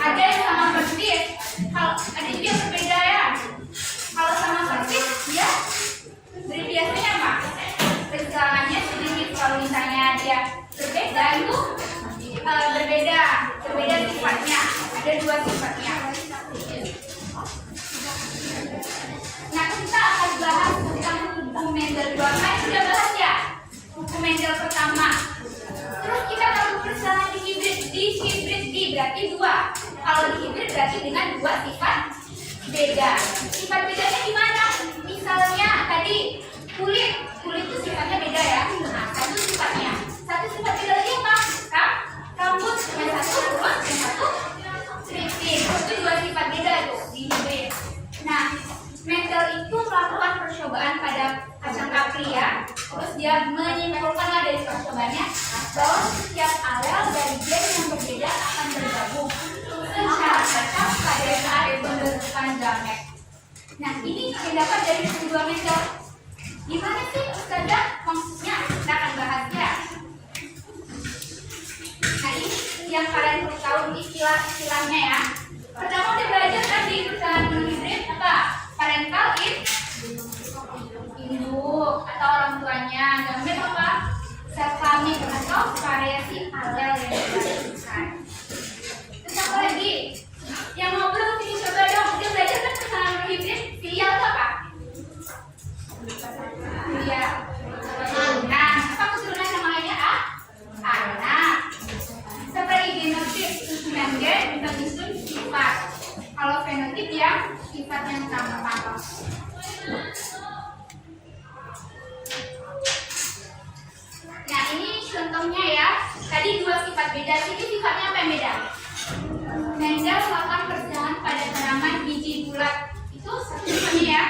Ada yang sama persis, ada juga yang berbeda ya. Kalau sama persis, dia biasanya apa? Kesalahannya sedikit. Kalau misalnya dia berbeda, itu berbeda sifatnya. Ada dua sifatnya. Nah, kita akan bahas tentang hukum Mendel 2. Kan sudah bahas ya hukum Mendel pertama. Terus kita tahu persamaan di hibrid. Berarti dua. Kalau di hibrid berarti dengan dua sifat beda. Sifat bedanya gimana? Misalnya tadi kulit itu sifatnya beda ya. Nah, satu sifat beda lagi apa? Rambut yang satu terus yang satu keriting. Itu dua sifat beda tuh di hibrid. Nah, Mendel itu melakukan percobaan pada kacang kapri ya. Terus dia menyimpulkan dari percobaannya bahwa setiap alel dari gen yang berbeda akan bergabung secara cocok pada saat pembentukan gamet. Nah, ini yang dapat dari kedua Mendel. Gimana sih Ustazah? Maksudnya kita akan bahas ya. Nah, ini yang kalian perlu tahu istilah-istilahnya ya. Pertama udah belajar kan di persamaan hibrid apa? Parental induk atau orang tuanya. Gamet apa? Sel kelamin atau variasi alel yang dilakukan. Terus apa lagi? Yang mau belum sini coba dong. Dia belajar kan persamaan hibrid. Filial itu apa? Filial. Nah, apa keturunan namanya anak. Seperti genotip susunan gen menyusun sifat. Kalau fenotip yang sifat yang sama. Nah, ini contohnya ya. Tadi dua sifat beda. Ini sifatnya apa yang beda? Mendel melakukan perjalanan pada tanaman biji bulat. Itu satu sifatnya ya.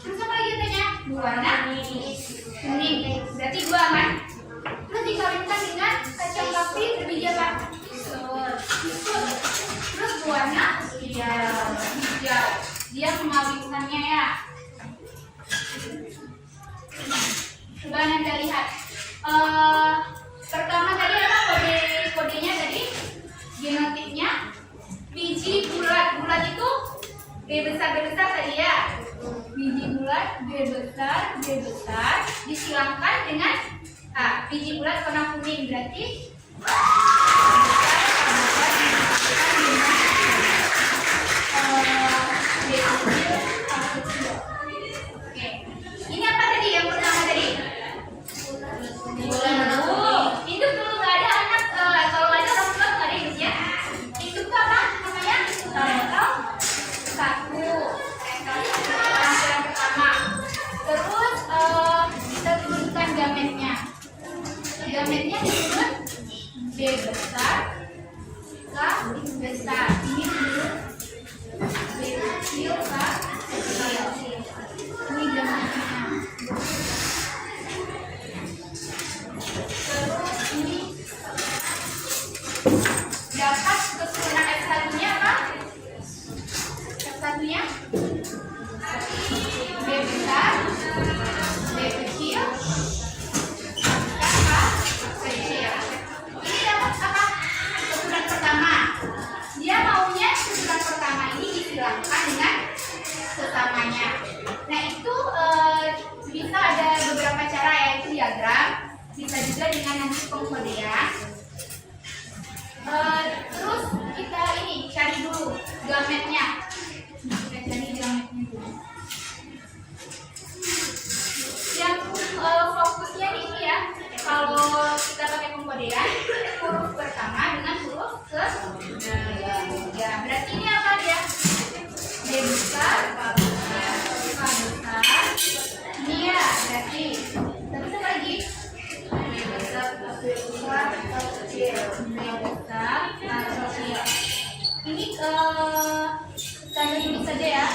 Terus apa lagi katanya? Berwarna kuning. Berarti dua kan? Terus dikawinkan dengan kacang kapri berbiji apa? Terus berwarna hijau. Dia mengawinkannya ya. Coba Anda lihat. Pertama tadi apa kodenya tadi? Genotipnya biji bulat. Bulat itu B besar tadi ya. Biji bulat B besar disilamkan dengan biji bulat warna kuning. Berarti Oke. Ini apa tadi yang pertama tadi? Induk dulu nggak ada anak. Kalau nggak ada orang tua nggak ada induk ya. Induk itu apa namanya? Parental satu. Yang pertama. Terus kita turunkan gametnya. Gametnya diturun B besar, K besar. Ini turun B kecil, K kecil. Ini gametnya. Terus ini dapat keturunan F1-nya apa? F1-nya B besar, B kecil, K kecil. Ini dapat apa? Keturunan pertama. Dia maunya keturunan pertama ini disilangkan dengan sesamanya. Nah, itu bisa ada beberapa cara, yaitu diagram, bisa juga dengan nanti pengkodean. Terus kita ini cari dulu gametnya. Kita cari gametnya dulu. Yang fokusnya ini ya, kalau kita pakai pengkodean, huruf pertama dengan huruf ketiga. Berarti ini apa dia? B besar, K besar. Ini ya, berarti. Terus apa lagi? B besar, kecil. B besar, kecil. Ini tanda tulis saja ya.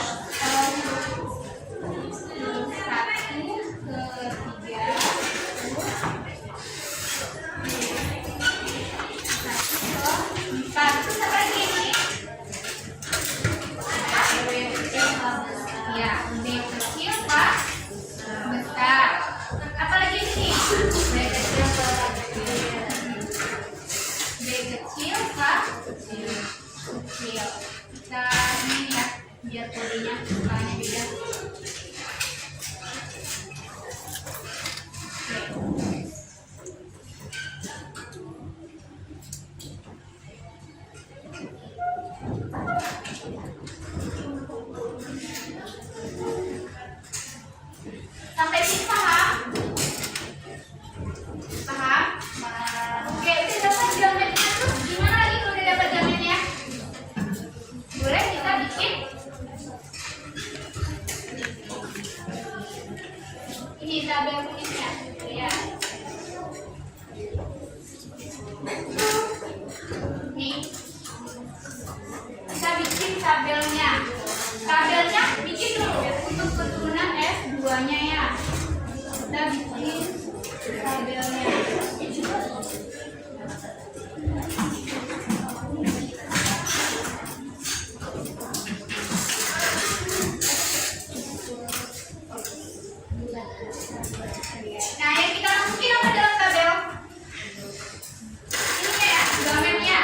tabelnya. Tabelnya bikin dulu untuk keturunan S2-nya ya. Kita bikin tabelnya. Nah, yang kita masukin apa dalam tabel? Ini ya, gamennya.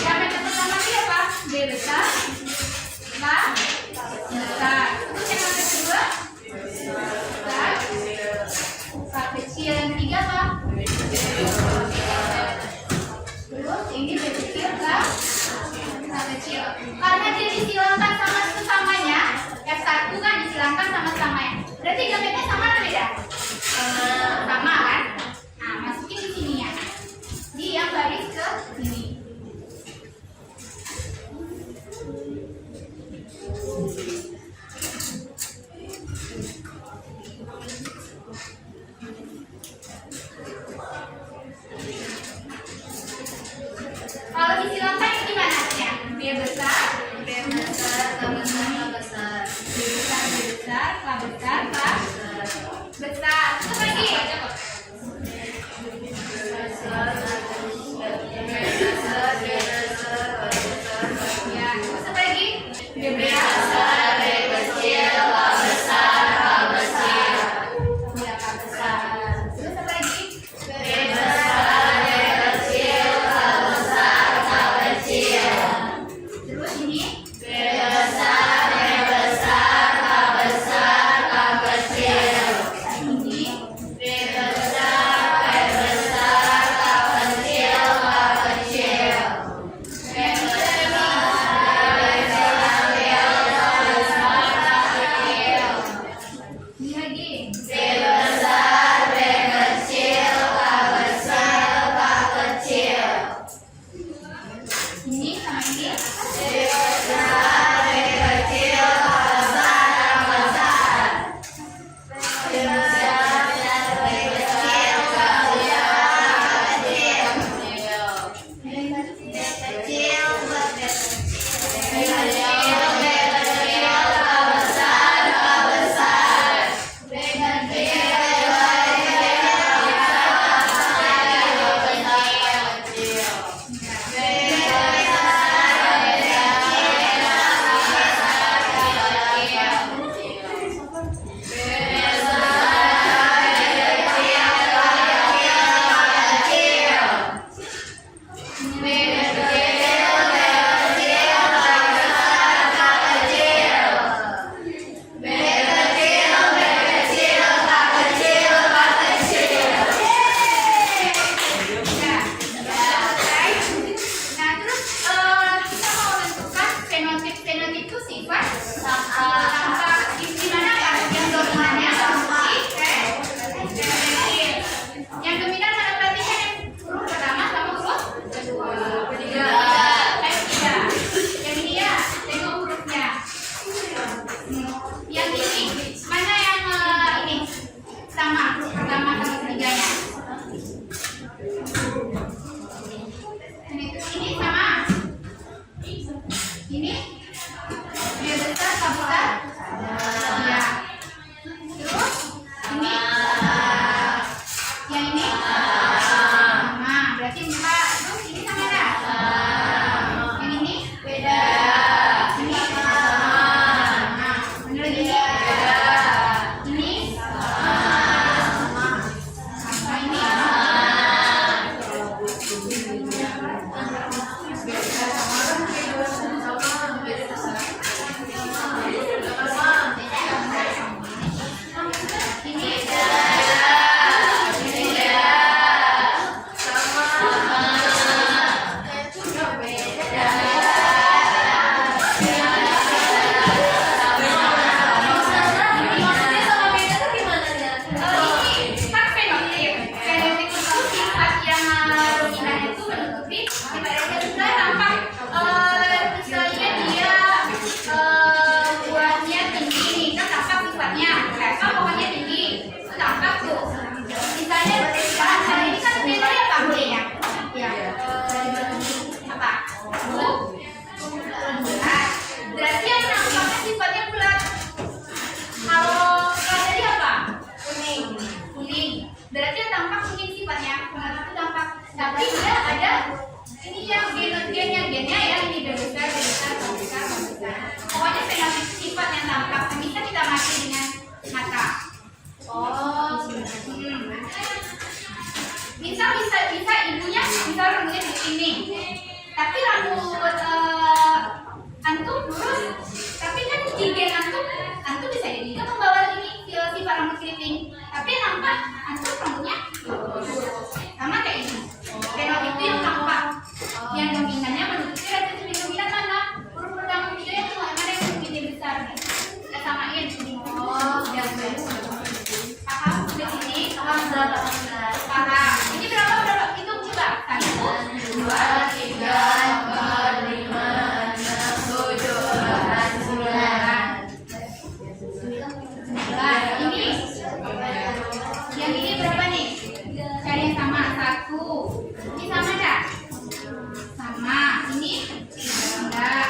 Gamen yang pertama ini apa? B besar, K besar. Terus yang kedua, besar, K kecil. Yang ketiga apa? Terus ini B kecil, K kecil. Karena dia disilangkan sama sesamanya, S1 kan disilangkan sama samanya. Berarti gamennya sama atau beda? Sama kan? Nah, masukin di sini ya. Di yang baris ke sini. Kalau disilangkan itu gimana ya? B besar, K besar, B besar, K besar, besar. Terus lagi. Ya, terus apa lagi? B besar, B kecil, K besar, K kecil. Ya, K besar. Terus apa lagi? B besar, B kecil, K besar, K kecil. Terus ini? B besar, B besar, K besar, K kecil. Ini? B besar, B besar, K kecil, K kecil. Ini lagi. B besar, B kecil, K besar, K kecil. Ini sama ini. B besar, B kecil, K besar, K besar. B besar, B kecil, K besar, K kecil. B kecil, B Oh. Misal ibunya misal rambutnya di sini, tapi rambut antum lurus, tapi kan di gen antum bisa jadi juga membawa ini sifat rambut keriting, tapi yang nampak antum rambutnya sama kayak ini. Genotik itu yang nampak, yang dominannya menutupi resesi dominan mana? Huruf pertama itu yang mana yang lebih besar nih? Kita samain. Oh, yang Paham di sini? paham. Paham. Ini berapa? Hitung coba. 1, 2, 3, 4, 5, 6, 7, 8, 9. Ini yang ini berapa nih? Cari yang sama. 1. Ini sama enggak? Sama. Ini enggak.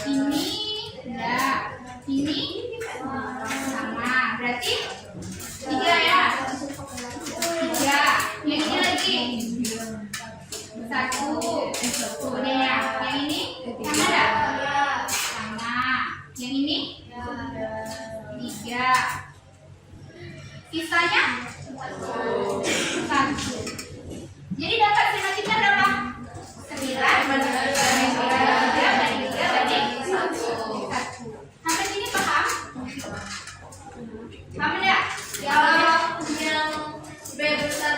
Ini enggak. Ini sama. Berarti 3 ya. 3. Yang ini lagi 1. Udah ya. Yang ini sama enggak? Sama. Yang ini 3. Sisanya 1. Jadi dapat simatiknya berapa? 9 banding 1. Sampai sini paham? Paham enggak? Yang B besar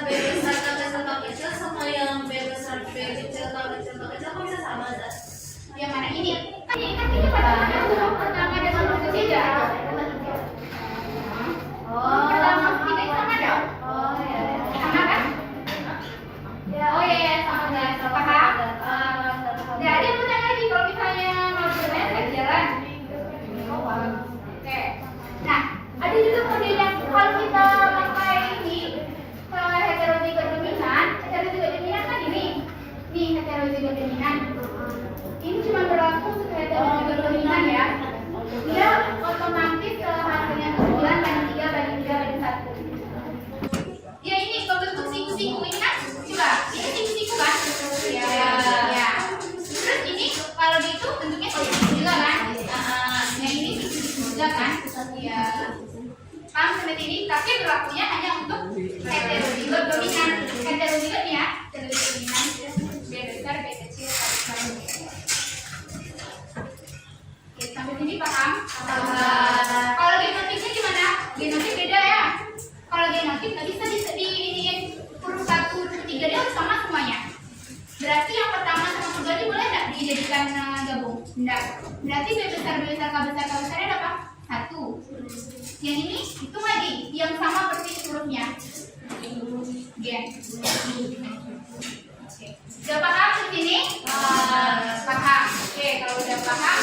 tak kecil sama yang B besar B kecil tak kecil kok bisa sama tak? Yang mana ini? Kan ini artinya pada huruf pertama dan huruf ketiga. Huruf pertama ketiga sama dong? Oh ya. Sama kan? Oh iya, sama guys. Paham? Nah, ada yang mau tanya lagi kalau misalnya mau bermain nggak jalan? Oke. Nah, ada juga model yang kalau kita pakai ini heterozigot dominan kan ini. Nih heterozigot dominan. Ini cuma berlaku untuk heterozigot dominan ya. Dia otomatis hasilnya 9 banding 3 banding 3 banding 1. Ya ini bentuk siku-siku ini kan? Coba, ini siku-siku kan? Ya. Terus ini kalau di itu bentuknya siku juga kan? Yang ini siku juga kan? Ya. Paham seperti ini? Tapi berlakunya hanya untuk heterozigot dominan. Heterozigot ya, heterozigot dominan. B besar, B kecil, Oke, sampai sini paham? Kalau genotifnya gimana? Genotif beda ya. Kalau genotif nggak bisa di huruf 1, huruf 3 dia harus sama semuanya. Berarti yang pertama sama kedua ini boleh nggak dijadikan gabung? Enggak. Berarti B besar, K besarnya ada apa? 1. Yang ini hitung lagi, yang sama persis hurufnya. Gen. Oke. Udah paham di sini? Paham. Oke, kalau udah paham,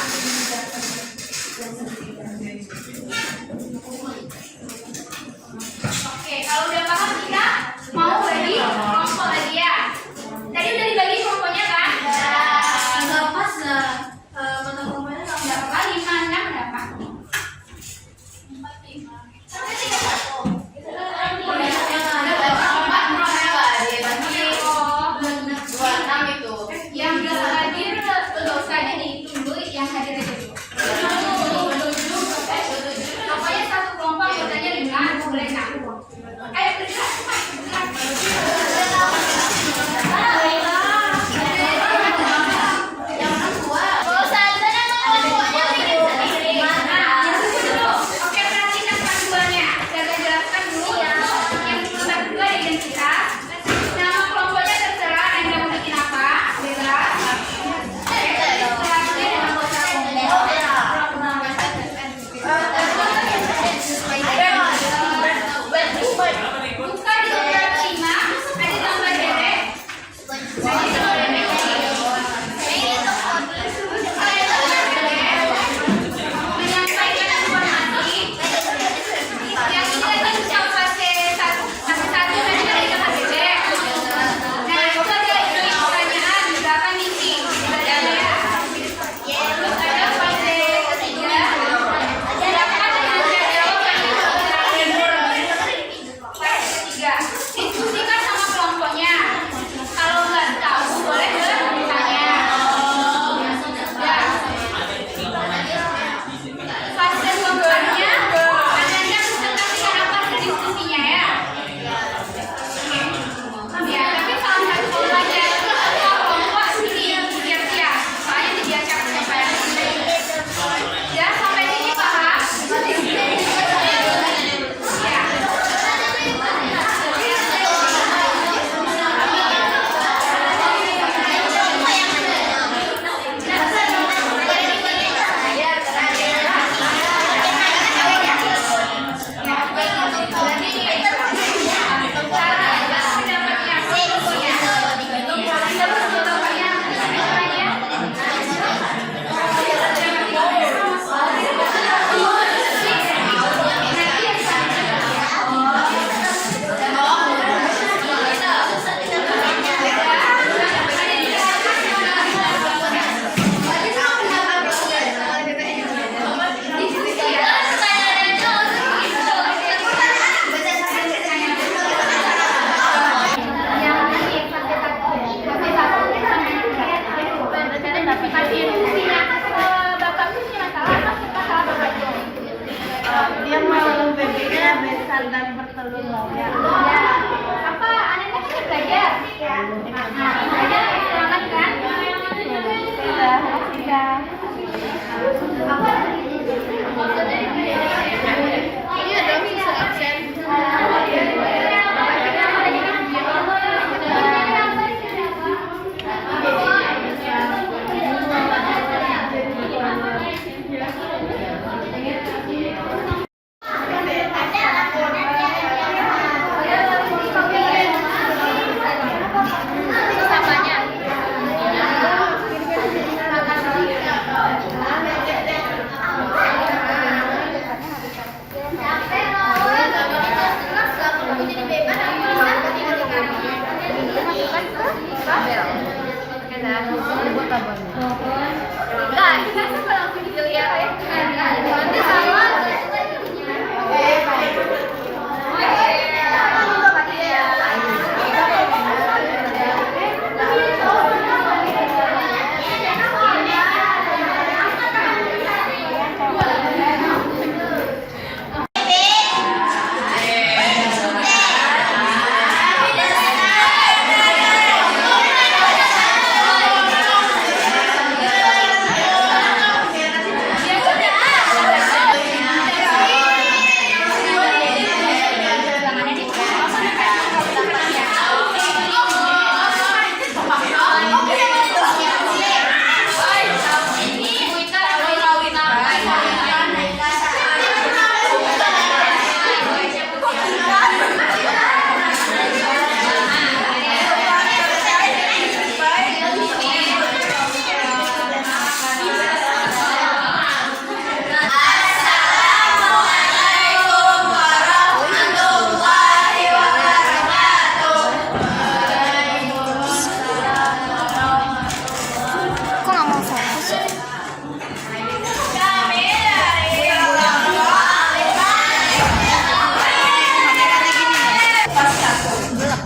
oke, kalau udah paham kita mau bagi kelompok lagi ya. Tadi udah dibagi kelompoknya kan? Nggak pas nggak? Mata kelompoknya Nggak apa-apa, 5, 6 berapa? 4, 5. Yang nggak hadir nggak usah dihitung dulu, yang hadir aja dulu. Pokoknya 1 besar dan bertelur banyak. Ya. Apa? Anaknya kan belajar. Nah, belajar semangat kan? Sudah, sudah. Ini ada sisa absen. Enggak, kita kalau video ya. Nanti sama.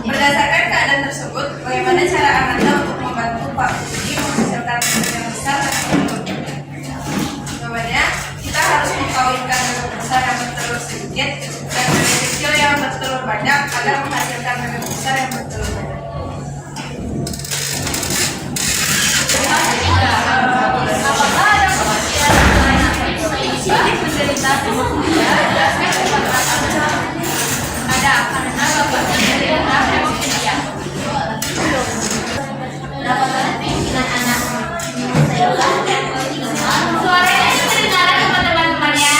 Berdasarkan keadaan tersebut, bagaimana cara Amanda untuk membantu Pak Budi menghasilkan bebek yang besar dan bertelur? Jawabannya, kita harus mengkawinkan bebek besar yang bertelur sedikit dan bebek kecil yang bertelur banyak agar menghasilkan bebek besar yang bertelur banyak. Suaranya kedengaran sama teman-temannya.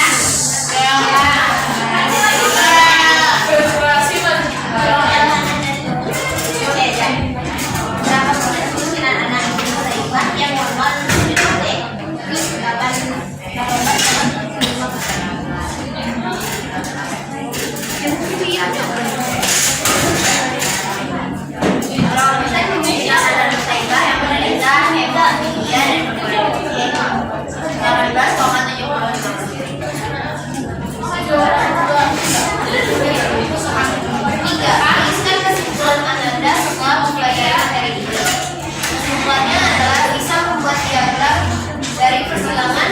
Dari persilangan,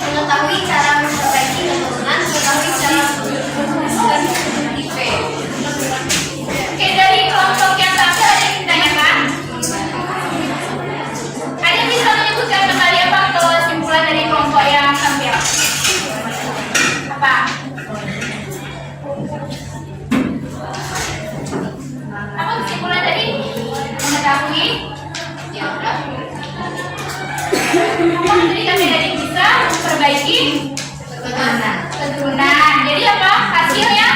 mengetahui cara memperbaiki keturunan, mengetahui cara merumuskan IP. Oke, dari kelompok yang tampil ada yang ditanyakan? Ada yang bisa menyebutkan kembali apa kesimpulan dari kelompok yang tampil? Apa? Apa kesimpulan tadi? Mengetahui? Ya udah. Jadi kami dari bisa memperbaiki Keturunan. keturunan. Jadi apa hasilnya?